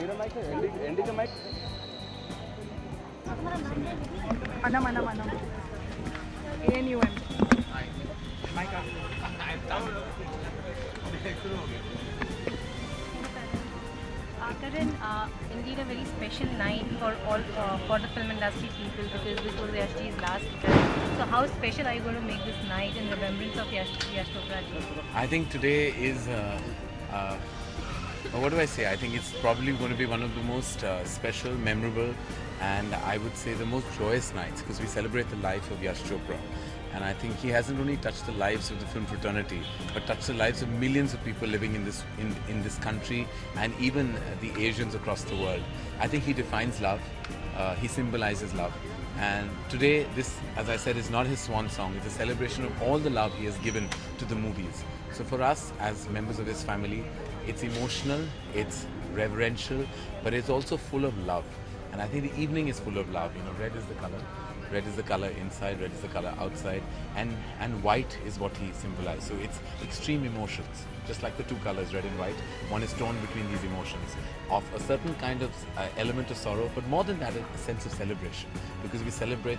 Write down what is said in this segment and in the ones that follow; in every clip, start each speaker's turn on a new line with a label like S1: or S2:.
S1: मेरा माइक है एंडी का mic
S2: Anam. ANUM.
S3: Karan, indeed a very special night for all for the film industry people because this was Yashji's last film. So how special are you going to make this night in remembrance of Yash Chopra ji?
S4: I think today is, what do I say? I think it's probably going to be one of the most special, memorable, and I would say the most joyous nights because we celebrate the life of Yash Chopra. And I think he hasn't only touched the lives of the film fraternity, but touched the lives of millions of people living in this country and even the Asians across the world. I think he defines love. He symbolizes love. And today, this, as I said, is not his swan song. It's a celebration of all the love he has given to the movies. So for us, as members of his family, it's emotional, it's reverential, but it's also full of love. And I think the evening is full of love. You know, red is the color. Red is the color inside, red is the color outside, and white is what he symbolized. So it's extreme emotions, just like the two colors, red and white. One is torn between these emotions of a certain kind of element of sorrow, but more than that, a sense of celebration, because we celebrate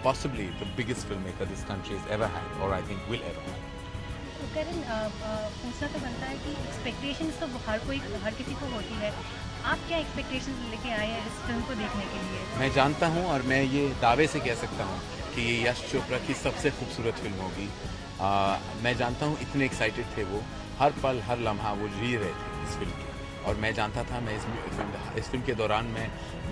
S4: possibly the biggest filmmaker this country has ever had, or I think will ever have.
S3: तो करण पूछना तो बनता है कि expectations तो हर किसी को होती है. आप क्या एक्सपेक्टेशंस लेके आए हैं इस फिल्म को देखने के लिए?
S4: मैं जानता हूँ और मैं ये दावे से कह सकता हूँ कि ये यश चोपड़ा की सबसे खूबसूरत फिल्म होगी. मैं जानता हूँ इतने एक्साइटेड थे वो, हर पल हर लम्हा वो जी रहे थे इस फिल्म की, और मैं जानता था मैं इस फिल्म के दौरान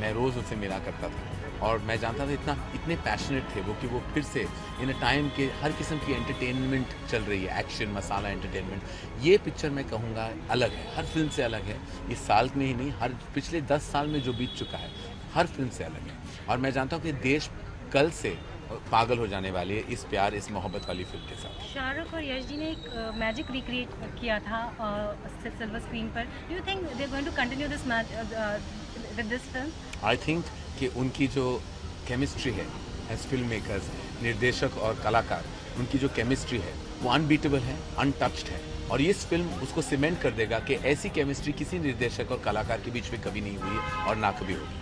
S4: मैं रोज़ उनसे मिला करता था, और मैं जानता था इतने पैशनेट थे वो कि वो फिर से इन अ टाइम के हर किस्म की एंटरटेनमेंट चल रही है, एक्शन मसाला एंटरटेनमेंट. ये पिक्चर मैं कहूँगा अलग है, हर फिल्म से अलग है. इस साल में ही नहीं, हर पिछले 10 साल में जो बीत चुका है हर फिल्म से अलग है. और मैं जानता हूँ कि देश कल से पागल हो जाने वाली है इस प्यार, इस मोहब्बत वाली फिल्म के साथ.
S3: शाहरुख और यश जी ने एक मैजिक रिक्रिएट किया था सिल्वर स्क्रीन पर. Do you think they are going to continue this with this film?
S4: I think कि उनकी जो केमिस्ट्री है एज फिल्म मेकर्स, निर्देशक और कलाकार, उनकी जो केमिस्ट्री है वो अनबीटेबल है, अनटच्ड है, और इस फिल्म उसको सीमेंट कर देगा कि ऐसी केमिस्ट्री किसी निर्देशक और कलाकार के बीच में कभी नहीं हुई है और ना कभी होगी.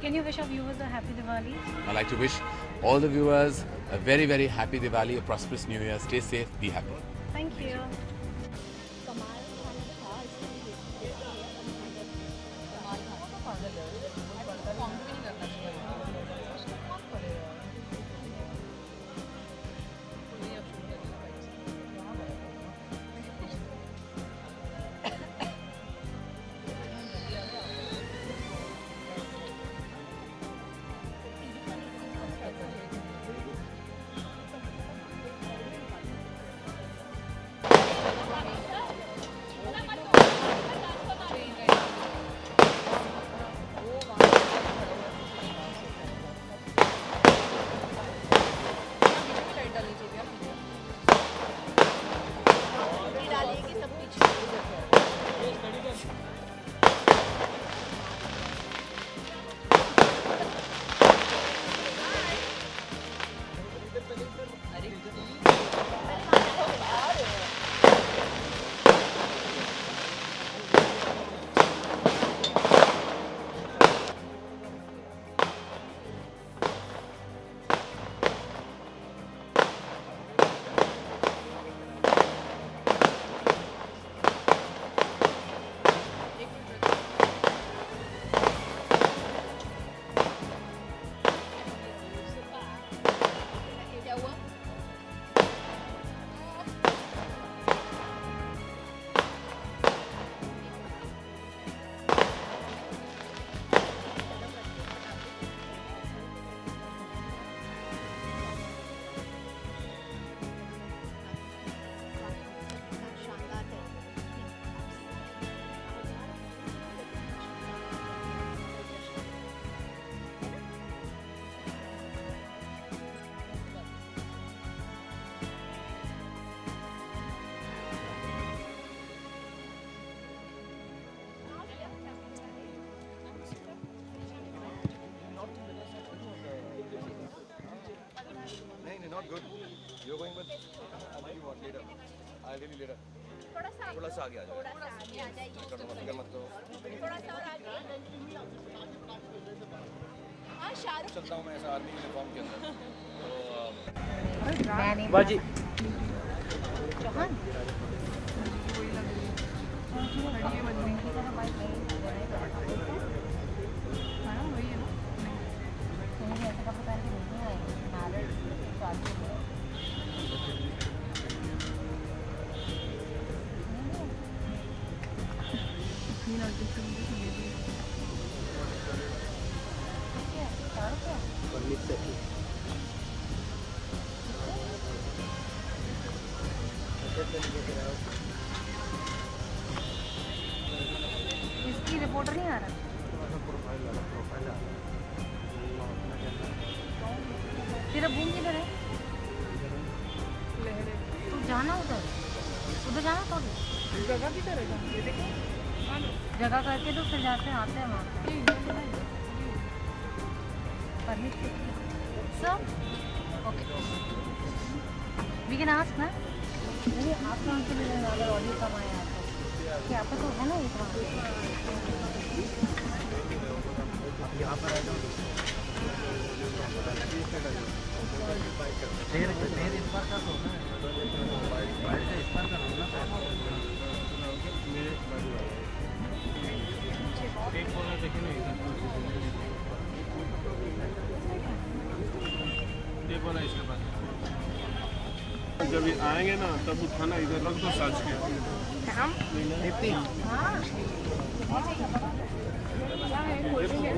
S3: Can you wish our viewers a happy Diwali?
S4: I like to wish all the viewers a very, very happy Diwali, a prosperous New Year. Stay safe, be happy.
S3: Thank you.
S1: not good. You're going with what later. I आगे भी letter थोड़ा सा आगे आ जाओ, फिक्र मत करो। चलता हूँ मैं ऐसा आर्मी यूनिफॉर्म के अंदर तो
S3: बाजी इसकी रिपोर्टर नहीं आ रहा। तेरा बूम किधर है? तू जाना उधर जाना थोड़ी
S2: जगह की तरह ये देखो
S3: जगह करके तो फिर जाते आते हैं वहाँ permit sir okay we can ask ना नहीं आप लोगों के लिए अगर ऑडियो कम आया तो क्या आपका तो है ना एक बार
S1: यहाँ पर आ जाओ देर इस बार का तो इस बार का ना एक बोला देखे ना एक बोला इसके बाद जब आएंगे ना तब उठाना इधर रख दो साज के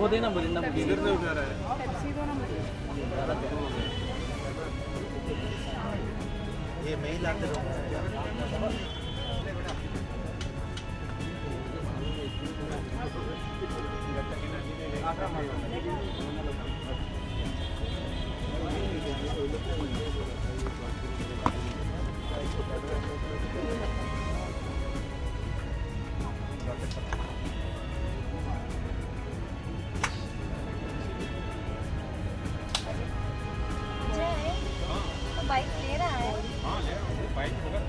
S1: वो देना बोलिंदा इधर से उठा रहा है ये मैं ही लाते रहूँगा
S3: बाइक ले रहा है
S1: हाँ ले रहा हूँ बाइक होगा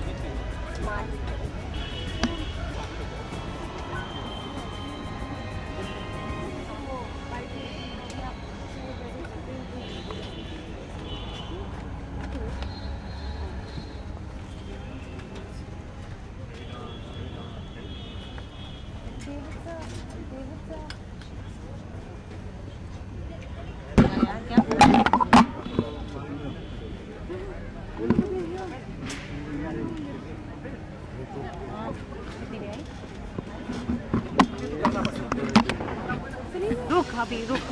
S3: रुक अभी रुक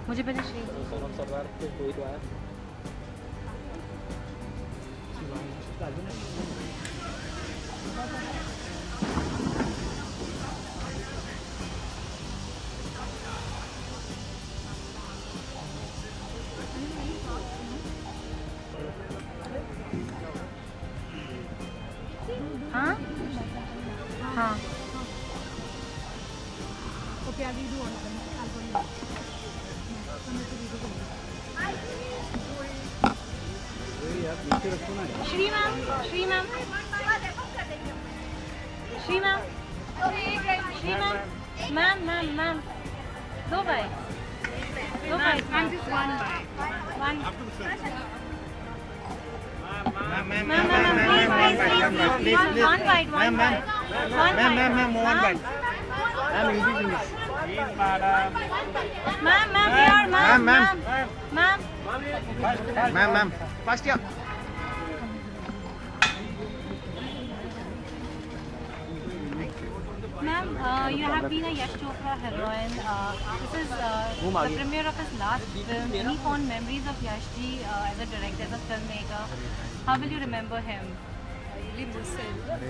S3: मुझे पहले श्री
S1: सरदार कोई तो आया
S3: हाँ हाँ
S2: तो क्या वीडियो ऑन करना
S3: श्री मैम श्री मैम श्री मैम श्री मैम मैम मैम मैम दो bike ma'am just one bike one ma'am please one bite ma'am
S1: first year
S3: Ma'am, you have been a Yash Chopra heroine. This is the premiere of his last film. Any fond memories of Yash ji as a director, as a filmmaker? How will you remember him?
S2: I really miss him. Because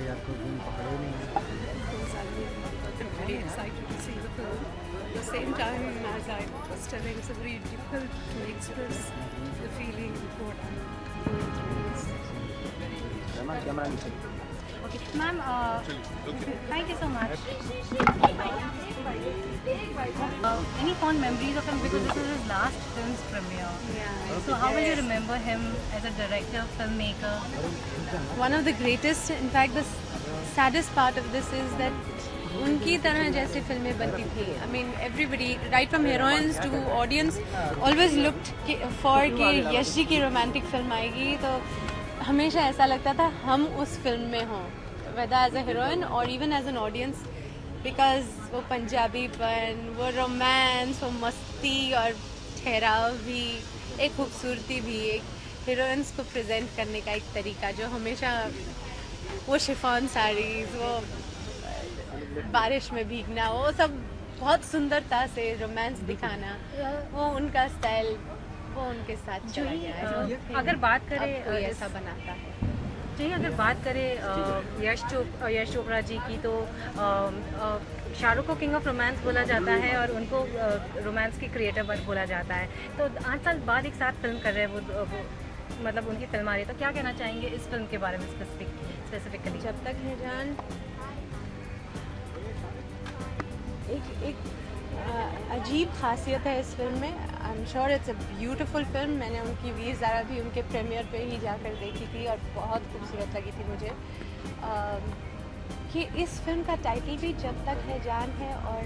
S2: I'm very excited to see the film. At the same time, as I was telling, it's very difficult to express the feeling of what I'm going through. It's very
S3: Okay, ma'am.
S1: Okay.
S3: Thank you so much. Any fond memories of him, because this is his last film's premiere?
S2: Yeah.
S3: So how will you remember him as a director, filmmaker?
S2: One of the greatest, in fact, the saddest part of this is that उनकी तरह जैसे फिल्में बनती थी. I mean, everybody, right from heroines to audience, always looked for कि यश जी की romantic film आएगी, तो हमेशा ऐसा लगता था हम उस फिल्म में हों, whether as a heroine or even as an audience, because वो पंजाबीपन, वो रोमांस, वो मस्ती और ठहराव भी, एक खूबसूरती भी, एक हीरोइंस को प्रेजेंट करने का एक तरीका जो हमेशा वो शिफॉन साड़ीज, वो बारिश में भीगना, वो सब बहुत सुंदरता से रोमांस दिखाना, वो उनका स्टाइल, वो उनके साथ चला गया है.
S3: अगर बात करें
S2: अब कोई ऐसा बनाता है.
S3: जी, अगर बात करें यश चोपड़ा जी की, तो शाहरुख को किंग ऑफ रोमांस बोला जाता है और उनको रोमांस की क्रिएटर बोला जाता है. तो 8 साल बाद एक साथ फिल्म कर रहे हैं वो मतलब उनकी फिल्म आ रही है, तो क्या कहना चाहेंगे इस फिल्म के बारे में स्पेसिफिकली?
S2: जब तक है जान एक अजीब खासियत है इस फिल्म में. I am sure it's a beautiful film. मैंने उनकी वीर ज़ारा भी उनके प्रीमियर पे ही जाकर देखी थी और बहुत खूबसूरत लगी थी मुझे. कि इस फिल्म का टाइटल भी जब तक है जान है और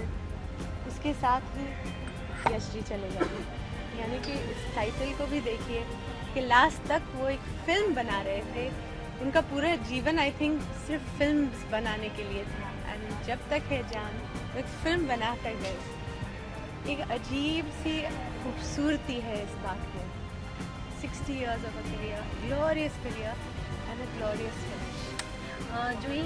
S2: उसके साथ ही यश जी चले जाएंगे. यानी कि इस टाइटल को भी देखिए कि लास्ट तक वो एक फिल्म बना रहे थे. उनका पूरा जीवन आई थिंक सिर्फ फिल्म बनाने के लिए था. एंड जब तक है जान एक फिल्म बना कर गए. एक अजीब सी खूबसूरती है इस बात में. 60 years of a career, glorious career and a glorious finish.
S3: जो ही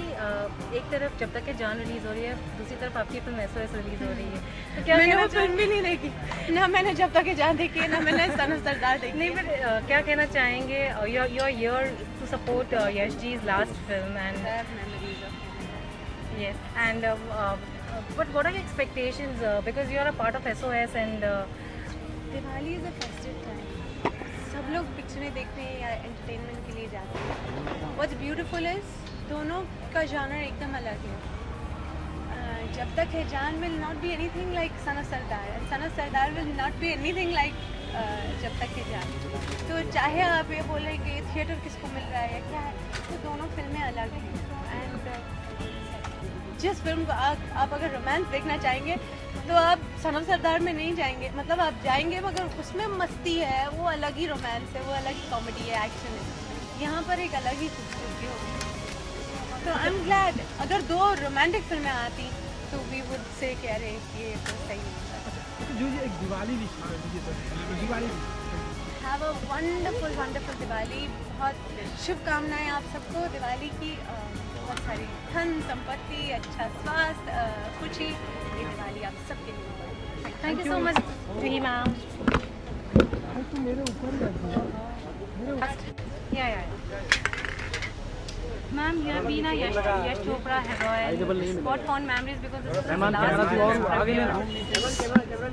S3: एक तरफ जब तक के जान रिलीज़ हो रही है, दूसरी तरफ आपकी फिल्म SOS रिलीज़ हो रही है, तो क्या
S2: मैंने वो फिल्म भी नहीं देखी, ना मैंने जब तक के जान देखी है, ना मैंने सन ऑफ सरदार देखी.
S3: नहीं, पर क्या कहना चाहेंगे? You are here to support Yash जी's last film and
S2: memories of
S3: yes, and but what are your expectations, because you are a part of SOS and
S2: Diwali is a festive time. सब लोग पिक्चरें देखते हैं या एंटरटेनमेंट के लिए जाते हैं. व्हाट्स ब्यूटीफुल इज दोनों का जॉनर एकदम अलग है. जब तक है जान will not be anything like son of Sardar and son of Sardar will not be anything like जब तक है जान. तो चाहे आप ये बोलें कि थिएटर किसको मिल रहा है या क्या है, तो दोनों फिल्में अलग हैं. एंड जिस फिल्म को आप अगर रोमांस देखना चाहेंगे तो आप सन ऑफ सरदार में नहीं जाएंगे. मतलब आप जाएंगे मगर उसमें मस्ती है, वो अलग ही रोमांस है, वो अलग ही कॉमेडी है, एक्शन है. यहाँ पर एक अलग ही खूबसूरती होगी. तो आई एम ग्लैड अगर 2 रोमांटिक फिल्में आती तो वी वुड से कि अरे ये तो सही है.
S5: जो ये एक Diwali Diwali
S2: have a wonderful wonderful Diwali. बहुत शुभकामनाएं आप सबको दिवाली की. बहुत सारी धन संपत्ति, अच्छा स्वास्थ्य, खुशी. ये दिवाली आप सबके लिए.
S3: Thank you so much Juhi ma'am.
S5: तो मेरे ऊपर
S3: Yeah. Ma'am, you have been a Yash Chopra heroine. What fond memories, because this is his last film.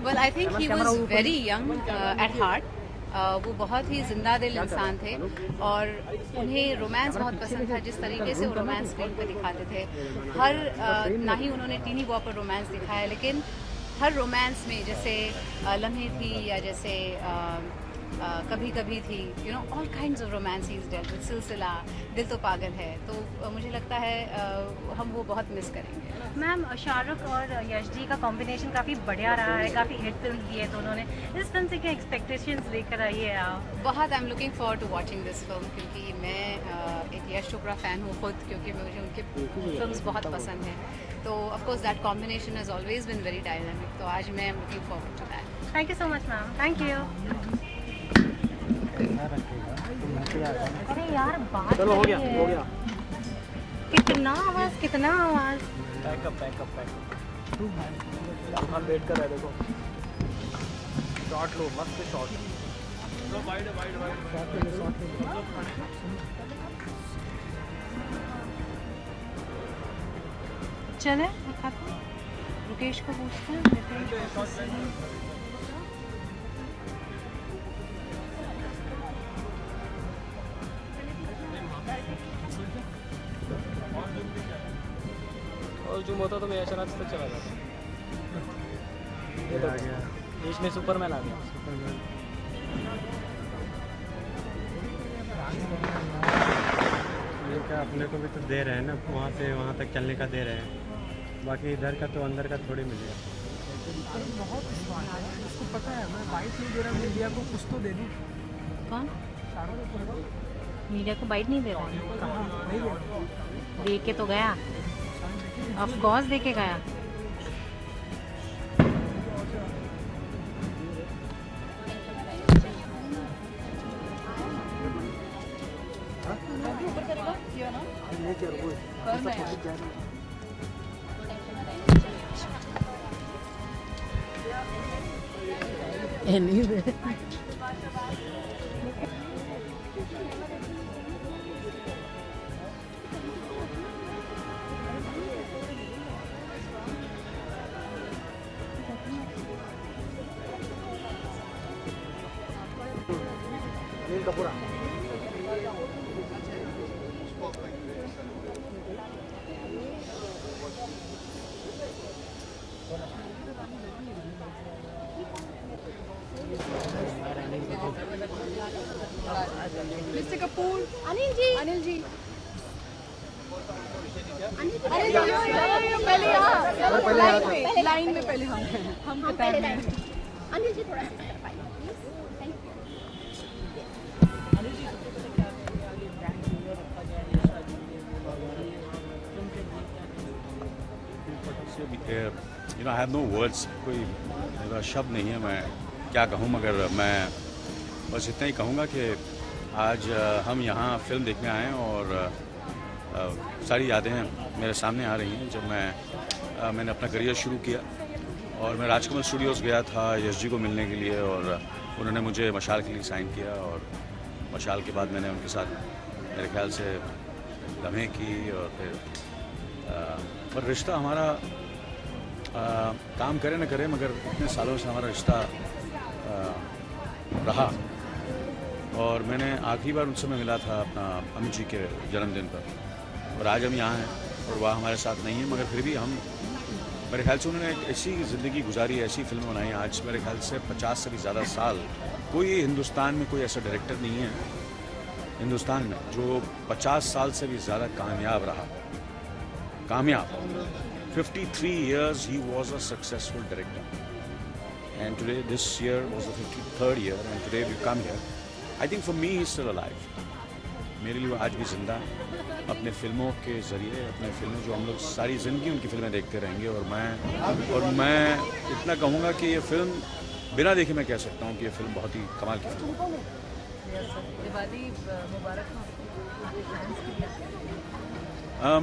S6: Well, I think he was very young at heart. वो बहुत ही जिंदा दिल इंसान थे और उन्हें रोमांस बहुत पसंद था. जिस तरीके से वो रोमांस स्क्रीन पर दिखाते थे, ना ही उन्होंने टीनी बॉय पर रोमांस दिखाया, लेकिन हर रोमांस में जैसे लम्हे थी या जैसे कभी कभी थी, you know, all kinds of romance he dealt with. सिलसिला, दिल तो पागल है. तो मुझे लगता है हम वो बहुत मिस करेंगे.
S3: मैम, शाहरुख और यश जी का कॉम्बिनेशन काफ़ी बढ़िया रहा है, काफ़ी हिट फिल्म दी है दोनों ने. इस फिल्म से क्या एक्सपेक्टेशंस लेकर आई है आप?
S6: बहुत. I am looking forward to watching this film, क्योंकि मैं एक यश चोपड़ा फ़ैन हूँ खुद, क्योंकि मुझे उनके फिल्म्स बहुत पसंद हैं. तो of course that combination has always been very dynamic. तो आज मैं looking forward to that.
S3: Thank you so much ma'am. Thank you. अरे यार, बात
S5: चलो हो गया.
S3: कितना आवाज़.
S5: पैकअप हम वेट कर रहे हैं. देखो शॉट लो, मस्त शॉट.
S1: वाइड
S3: चले रुकेश को पूछते हैं.
S7: कॉस्ट्यूम होता तो मैं यशराज तक चला जाता। ये आ गया, इसमें सुपरमैन आ गया।
S8: ये क्या अपने को भी तो दे रहे हैं ना, वहाँ से वहाँ तक चलने का दे रहे हैं, बाकी इधर का तो अंदर का थोड़ी मिलेगा।
S5: बहुत उसको पता है मैं बाइट नहीं दे रहा हूँ मीडिया को, कुछ तो दे दूँ।
S3: कौन मीडिया को बाइट नहीं दे रहा?
S5: कहाँ नहीं दे रहा।
S3: दे के तो गया, ऑफ कोर्स दे के गया।
S5: अनिल कपूर
S6: मिस्टर कपूर, अनिल जी, अनिल जी, पहले यहाँ लाइन में पहले हम पहले लाइन में। अनिल जी थोड़ा सा
S9: You know, I have no words, कोई मेरा शब्द नहीं है, मैं क्या कहूँ, मगर मैं बस इतना ही कहूँगा कि आज हम यहाँ फिल्म देखने आए हैं और सारी यादें मेरे सामने आ रही हैं। जब मैंने अपना करियर शुरू किया और मैं राजकमल स्टूडियोज़ गया था यश जी को मिलने के लिए, और उन्होंने मुझे मशाल के लिए साइन किया, और मशाल के बाद मैंने उनके साथ मेरे ख्याल से लम्हे की, और फिर पर रिश्ता हमारा काम करे न करे मगर इतने सालों से हमारा रिश्ता रहा। और मैंने आखिरी बार उनसे मैं मिला था अपना अमित जी के जन्मदिन पर, और आज हम यहाँ हैं और वह हमारे साथ नहीं है, मगर फिर भी हम, मेरे ख्याल से उन्होंने एक ऐसी ज़िंदगी गुजारी, ऐसी फिल्में बनाई। आज मेरे ख्याल से 50 से भी ज़्यादा साल कोई हिंदुस्तान में कोई ऐसा डायरेक्टर नहीं है हिंदुस्तान में जो 50 साल से भी ज़्यादा कामयाब रहा। 53 years he was a successful director, and today this year was the 53rd year, and today we come here. I think for me he's still alive. मेरे लिए वो आज भी जिंदा है, अपने फिल्मों के ज़रिए, अपने फिल्में जो हम लोग सारी ज़िंदगी उनकी फिल्में देखते रहेंगे। और मैं इतना कहूँगा कि ये फिल्म बिना देखे मैं कह सकता हूँ कि ये फिल्म बहुत ही कमाल की फिल्म है।
S6: दिवाली मुबारक हो।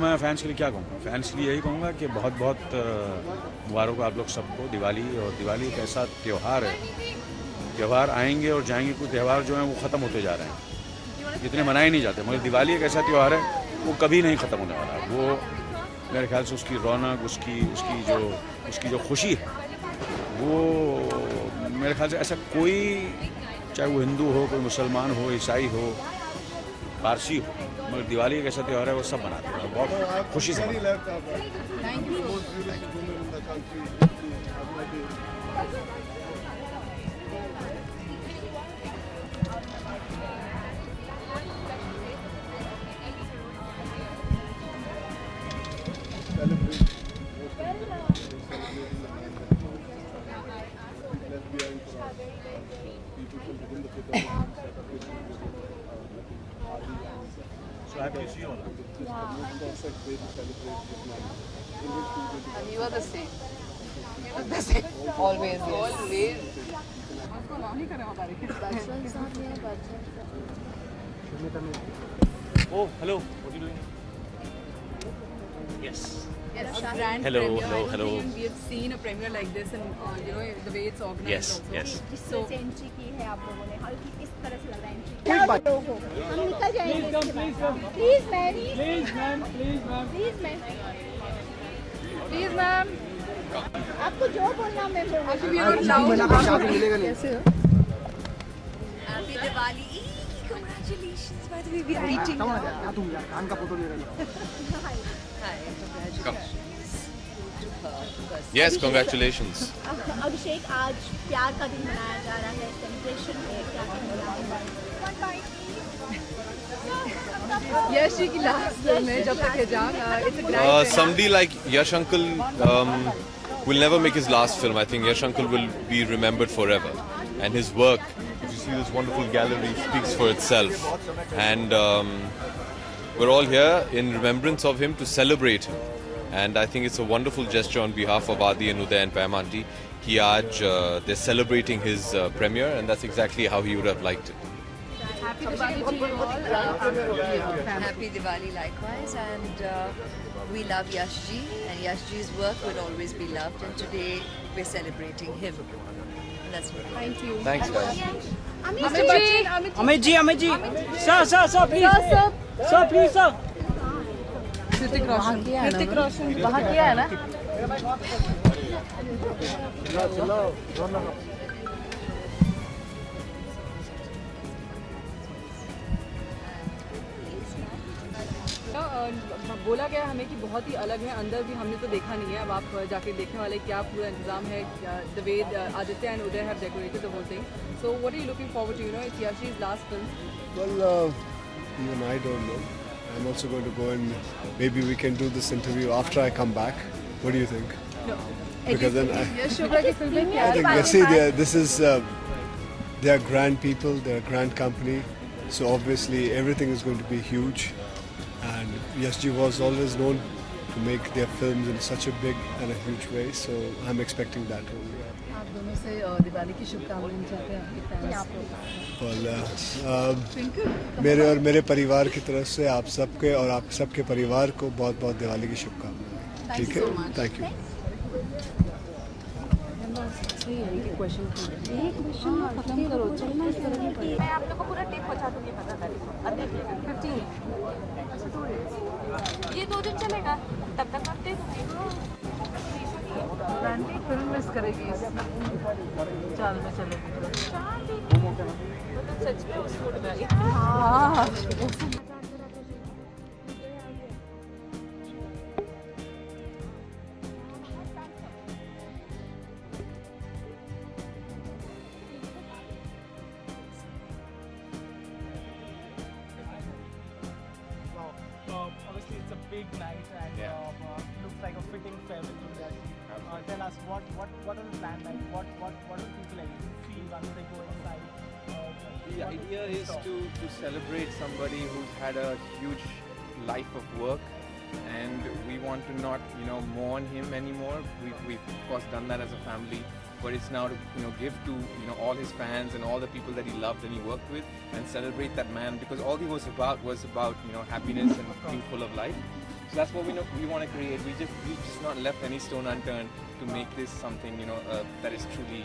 S9: मैं फ़ैन्स के लिए क्या कहूँगा, फ़ैन्स के लिए यही कहूँगा कि बहुत बहुत मुबारक हो आप लोग सबको दिवाली। और दिवाली एक ऐसा त्यौहार है, त्यौहार आएंगे और जाएंगे, कुछ त्यौहार जो हैं वो ख़त्म होते जा रहे हैं, जितने मनाए नहीं जाते, मगर दिवाली एक ऐसा त्यौहार है वो कभी नहीं ख़त्म होने वाला। वो मेरे ख्याल से उसकी रौनक, उसकी जो खुशी है, वो मेरे ख्याल से ऐसा कोई, चाहे वो हिंदू हो, कोई मुसलमान हो, ईसाई हो, पारसी हो, मगर दिवाली एक ऐसा त्यौहार है वो सब मनाते हैं, बहुत खुशी से मनाते हैं।
S1: So happy to see you all.
S6: And you are the same. The same. Always. Always.
S1: Oh, hello. What are you doing? Yes.
S6: Yes, grand
S9: Hello,
S6: premiere.
S9: hello,
S6: I don't
S9: hello.
S6: think we have seen a premiere like this, and you know the way it's organized.
S9: Yes,
S6: also.
S9: yes.
S10: जिस तरह से entry की है आप लोगों ने, हल्की इस तरह से लग रहा है एंट्री। हम निकल जाएंगे please ma'am, please ma'am, please ma'am, please ma'am,
S6: Please, ma'am.
S10: आपको जो बोलना मैं बोलूंगी।
S6: Actually, we are loud.
S5: कैसे हो?
S2: Happy Diwali. Congratulations, by the way, we are meeting now.
S5: तुम यार कान का फोटो ले रहे हो।
S2: Hi, congratulations.
S1: Yes, congratulations.
S10: अभिषेक, आज प्यार का दिन मनाया जा रहा है, सेलिब्रेशन है, क्या कहना
S6: यश जी की लास्ट फिल्म है जब तक है जान. It's a grand
S1: Somebody like Yash Uncle will never make his last film. I think Yash Uncle will be remembered forever. And his work, if you see this wonderful gallery, speaks for itself. And we're all here in remembrance of him to celebrate him. And I think it's a wonderful gesture on behalf of Adi and Uday and Pam Aunty. Ki aaj they're celebrating his premiere, and that's exactly how he would have liked it.
S6: Happy Diwali to you all. Happy Diwali likewise, and we love Yash ji, and Yash ji's work will always be loved, and today we're celebrating him. That's what. Thank you.
S1: Thanks, guys.
S7: Amit ji. Sir, please. Sir, please, sir.
S6: Hrithik Roshan वहाँ किया है ना.
S11: बोला गया हमें कि बहुत ही अलग है. अंदर भी हमने तो देखा नहीं है, अब आप जाके देखने वाले क्या पूरा इंतजाम है. The way Aditya and Uday have decorated the whole thing. So what are you looking forward to? You know, it's Yashi's last film.
S12: Well, even I don't know. I'm also going to go and maybe we can do this interview after I come back. What do you think?
S11: No.
S12: Because then
S6: Yash Chopra की film में क्या
S12: I think see, they are grand people, they are a grand company. So obviously everything is going to be huge. And Yash ji was always known to make their films in such a big and a huge way. So I'm expecting that only.
S6: आप दोनों से दिवाली की शुभकामनाएं चाहते हैं आपके
S12: और मेरे और मेरे परिवार की तरफ से आप सबके और आप सबके परिवार को बहुत बहुत दिवाली की शुभकामनाएं. ठीक है, थैंक यू.
S2: मैं आप लोग को पूरा टिप पहुंचा दूंगी 15 तारीख को. 15. ये 2 दिन चलेगा, तब तक आप दे दूंगी.
S6: फिल्म मिस करेगी चाल में चलेगी.
S2: मतलब सच में उस मूड में
S5: Obviously, it's a big night and looks like a fitting farewell to Yash. Tell us what are the plan like? What do people like feel once they go inside?
S13: The idea is to celebrate somebody who's had a huge life of work, and we want to not mourn him anymore. We've of course done that as a family, but it's now to give to all his fans and all the people that he loved and he worked with, and celebrate that man, because all he was about happiness and being full of life. So that's what we want to create. We've just not left any stone unturned to make this something that is truly,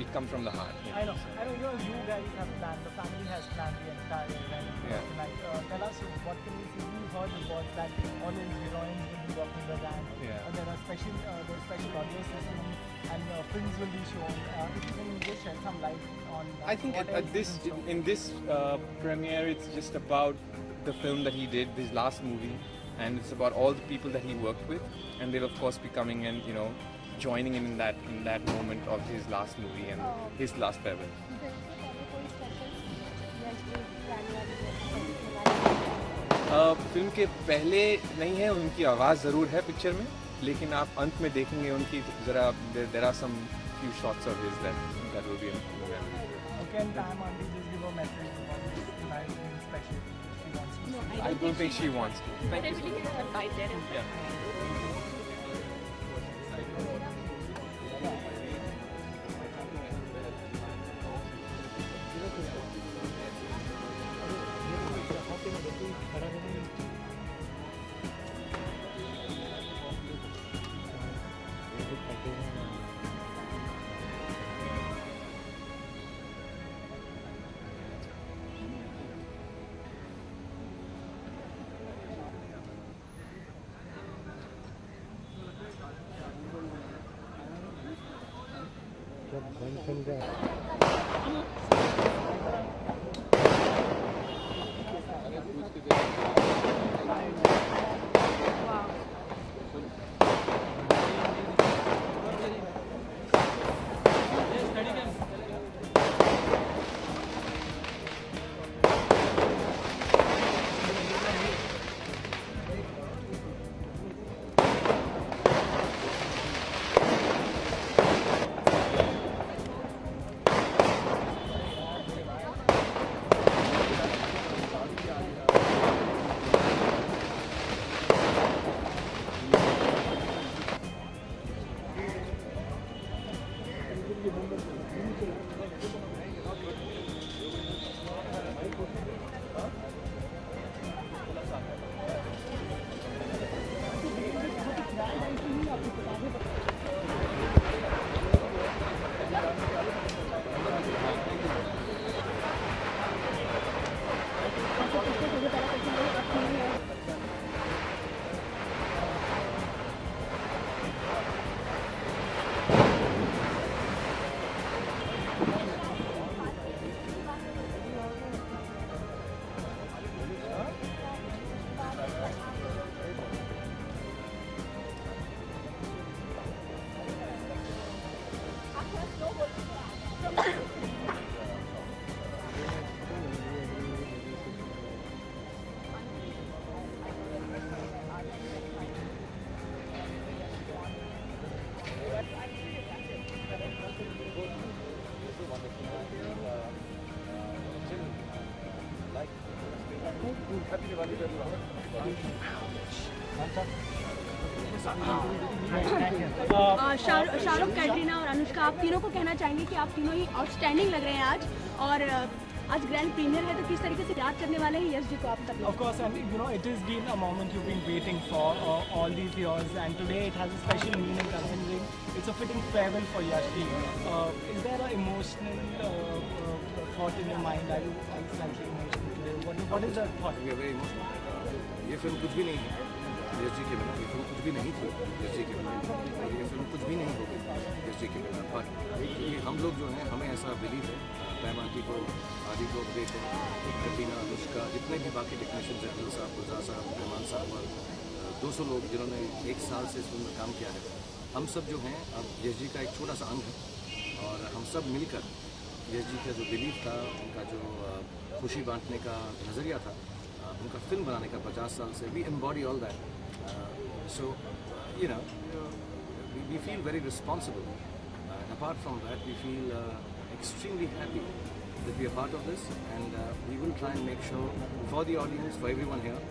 S13: it comes from the heart.
S5: I know. You guys have planned. The family has planned the entire event. Tonight, tell us what can we see. We heard reports that all his heroines will be walking the ramp. There are special audio systems and films will be shown. If you can just shed some light on.
S13: I think in this premiere, it's just about the film that he did, his last movie, and it's about all the people that he worked with, and they'll of course be coming and joining in that moment of his last movie and his last farewell. Film के पहले नहीं है, उनकी आवाज़ ज़रूर है picture में, लेकिन आप अंत में देखेंगे उनकी ज़रा there are some few shots of his that will be in the movie.
S5: Okay, and Pam Aunty just give a message on this tonight being special. She wants to.
S13: I don't think she wants to.
S2: But I really get a bite there.
S10: Shahrukh, Katrina और अनुष्का, आप तीनों को कहना चाहेंगे कि आप तीनों ही outstanding लग रहे हैं आज, और आज ग्रैंड प्रीमियर है, तो किस तरीके से याद करने वाले हैं यश जी को आप सब लोग?
S5: Of course, and you know, it has been a moment you've been waiting for all these years, and today it has a special meaning considering it's a fitting farewell for Yash ji. Is there an emotional thought in your mind? Are you slightly emotional today? What is the thought?
S14: We are very emotional. ये film कुछ भी नहीं है यश जी के बिना, ये film कुछ भी नहीं थी यश जी के बिना, ये फिल्म कुछ भी नहीं होगी यश जी के बिना। पर ये हम लोग जो हैं, हमें ऐसा बिलीव है, पैमा जी को, आदि को, उदय को, कैटरीना, अनुष्का, जितने भी बाकी टेक्नीशियन, जहरील साहब, गुलजार साहब, रहमान साहब और 200 लोग जिन्होंने 1 साल से इस फिल्म में काम किया है, हम सब जो हैं अब यश जी का एक छोटा सा अंग है, और हम सब मिलकर यश जी का जो बिलीव था, उनका जो खुशी बांटने का नज़रिया था, उनका फिल्म बनाने का 50 साल से, we embody all that. So, you know, we feel very responsible. And apart from that, we feel extremely happy that we are part of this, and we will try and make sure for the audience, for everyone here,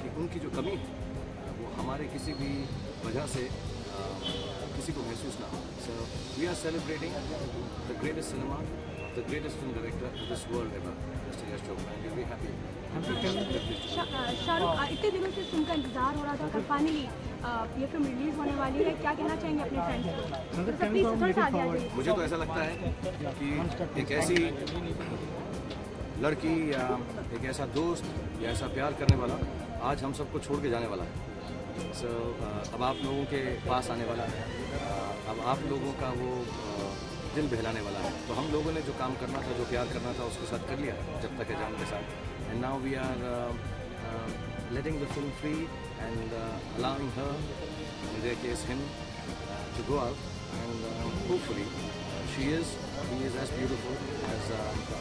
S14: कि उनकी जो कमी है वो हमारे किसी भी वजह से किसी को महसूस ना हो. So, we are celebrating the greatest cinema, the greatest film director in this world ever, Mr. Yash Chopra, and we are very happy.
S10: Shahrukh, इतने दिनों से फिल्म का इंतजार हो रहा था, कल फाइनली ये फिल्म रिलीज होने वाली है, क्या कहना चाहेंगे अपने फ्रेंड्स को?
S14: मुझे तो ऐसा लगता है कि एक ऐसी लड़की या एक ऐसा दोस्त या ऐसा प्यार करने वाला आज हम सबको छोड़ के जाने वाला है. So, अब आप लोगों के पास आने वाला है, अब आप लोगों का वो दिल बहलाने वाला है. तो हम लोगों ने जो काम करना था, जो प्यार करना था, उसके साथ कर लिया जब तक है जान के साथ. And now we are letting the film free and allowing her, in their case him, to go out, and hopefully he is as beautiful as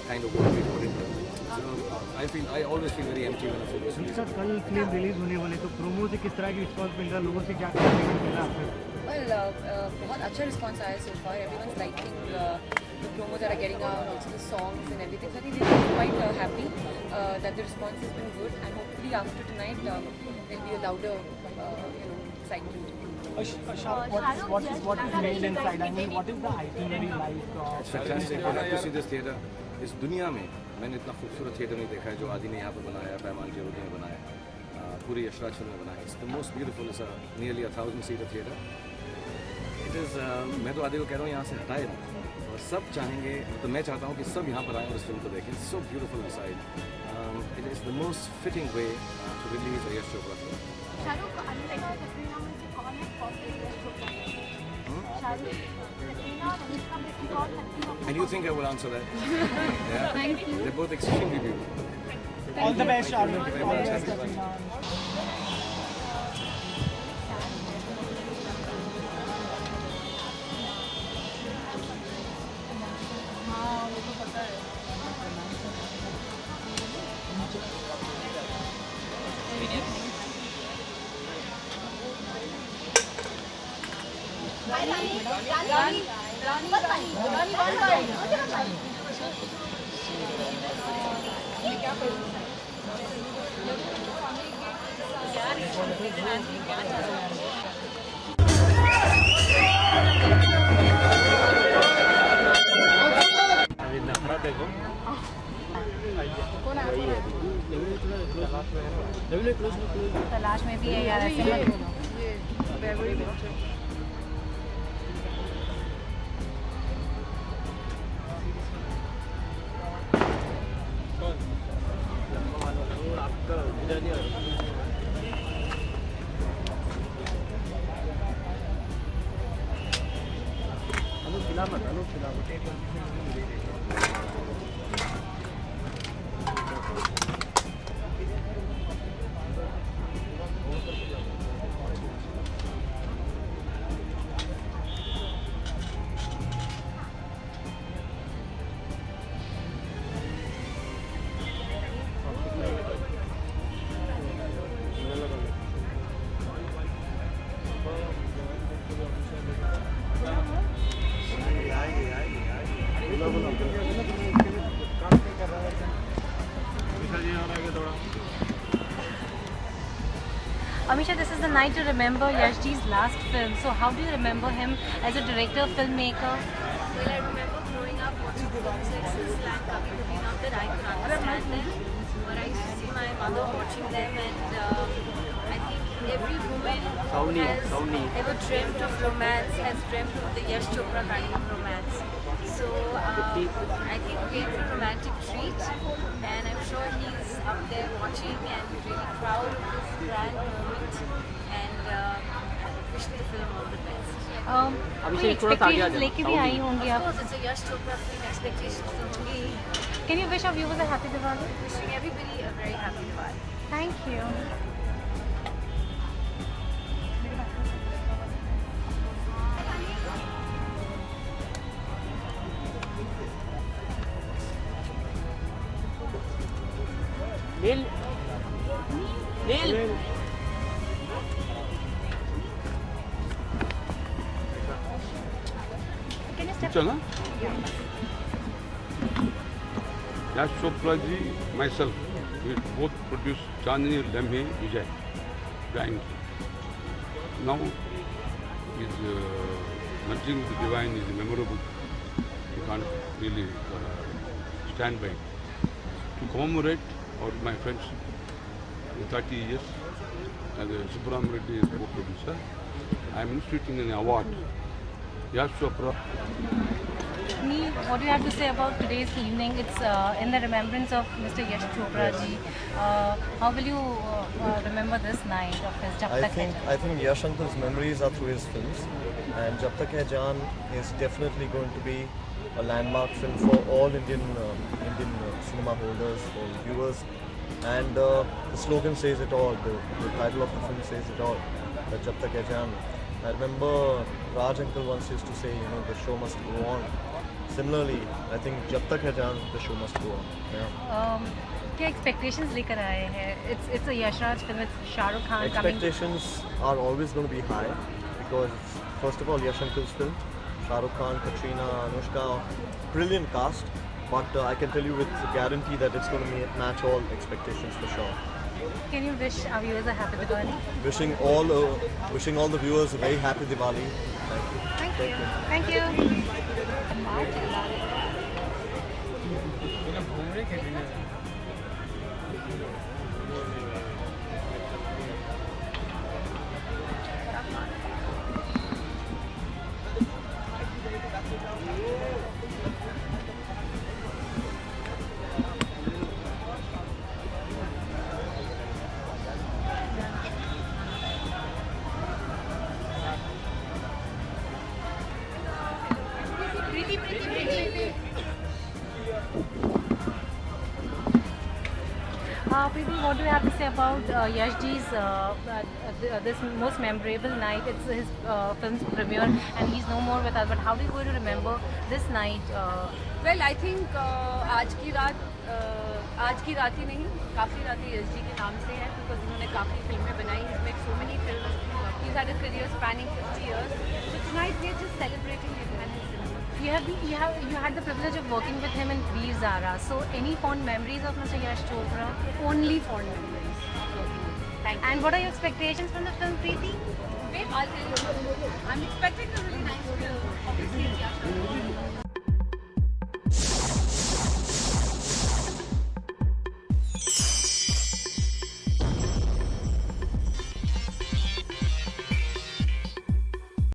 S14: kind of what we put into her. So I always feel very empty when I film this.
S7: Sir, कल film release होने वाली, तो promo से किस तरह की response मिल रहा है, लोगों से क्या कहना आपको?
S11: Well, बहुत अच्छा रिस्पॉन्स आया so far. Everyone's liking the promos that are getting out, also the songs and everything. So I think we're quite happy that the response has been good, and hopefully after tonight there'll be a louder, excitement.
S5: What is made inside? I mean, what is the itinerary like?
S14: It's fantastic. I like to see this theater. इस दुनिया में मैंने इतना खूबसूरत theatre नहीं देखा है जो आदि ने यहाँ पर बनाया, पैमान जी ने बनाया, पूरी यशराज फिल्म में बनाया. It's the most beautiful. It's nearly 1,000-seater theater. It is. मैं तो आदि को कह रहा हूँ यहाँ से हटाए ना, और सब चाहेंगे, तो मैं चाहता हूँ कि सब यहाँ पर आएँ और इस फिल्म को देखें. It's so beautiful inside. It is the most fitting way to release a Yash Chopra film.
S10: Shahrukh, Anushka, Katrina में से कौन है फर्स्ट यश चोपड़ा? शाहरुख, कैटरीना और अनुष्का में से कौन है?
S14: And you think I will answer that? Yeah.
S10: Thank you.
S14: They're both extremely beautiful.
S5: All the best, Shahrukh.
S14: Thank you very much.
S8: अभी नखरा देखो.
S3: तलाश में भी है यार, ऐसे मत बोलो.
S8: विसर्जन हो रहा है थोड़ा.
S3: Amisha, this is the night to remember Yashji's last film. So how do you remember him as a director, filmmaker?
S2: Well, I remember growing up watching films like Silsila and Kabhi Kabhi, not that I could understand them, but I used to see my mother watching them, and I think every woman has ever dreamt of romance has dreamt of the Yash Chopra kind of romance. So I think we're in for a romantic treat, and I'm sure he's up there watching and really proud of this grand moment, and wishing the film all the best.
S3: कोई expectations लेके भी आई होंगी आप?
S2: Of course, it's a Yash Chopra film, expectations from me.
S3: Can you wish our viewers a happy Diwali?
S2: Wishing everybody a very happy Diwali.
S3: Thank you. Can you step?
S15: चलना Yash Chopra ji, myself, we both produced Chandni Lamhe Vijay. Dying. Now, his merging with the divine is memorable. You can't really stand by it. To commemorate my friendship in 30 years as a Subramanian Reddy co-producer, I am instituting an award. Yash Chopra.
S3: Neil, what do you have to say about today's evening? It's in the remembrance of Mr. Yash Chopra ji. How will you remember this night of his Jab Tak Hai Jaan?
S16: I think Yash Uncle's memories are through his films, and Jab Tak Hai Jaan is definitely going to be a landmark film for all Indian cinema holders, for viewers, and the slogan says it all. The title of the film says it all. That Jab Tak Hai Jaan. I remember Raj Uncle once used to say, the show must go on. Similarly, I think Jab Tak Hai Jaan, the show must go on. Yeah.
S3: क्या expectations लेकर आए हैं? It's a Yash Raj film. It's Shah Rukh Khan coming.
S16: Expectations are always going to be high because first of all, Yash Uncle's film, Shah Rukh Khan, Katrina, Anushka, brilliant cast. But I can tell you with guarantee that it's going to match all expectations for sure.
S3: Can you wish our viewers a happy Diwali?
S16: Wishing all the viewers a very happy Diwali. Thank you.
S3: Thank you. Preeti, what do you have to say about Yashji's this most memorable night? It's his film's premiere and he's no more with us. But how are you going to remember this night?
S11: Well, I think आज की रात ही नहीं, काफ़ी रातें यश जी के नाम से है because उन्होंने काफ़ी फिल्में बनाई. He's made so many films. He's had a career spanning 50 years. So tonight we are just celebrating him and his cinema.
S3: You had the privilege of working with him in Veer Zara. So any fond memories of Mr. Yash Chopra?
S11: Only fond memories. Thank you.
S3: And what are your expectations from the film, Preeti?
S11: Wait, I'll tell you. I'm expecting a really nice film. Obviously, it's Yash.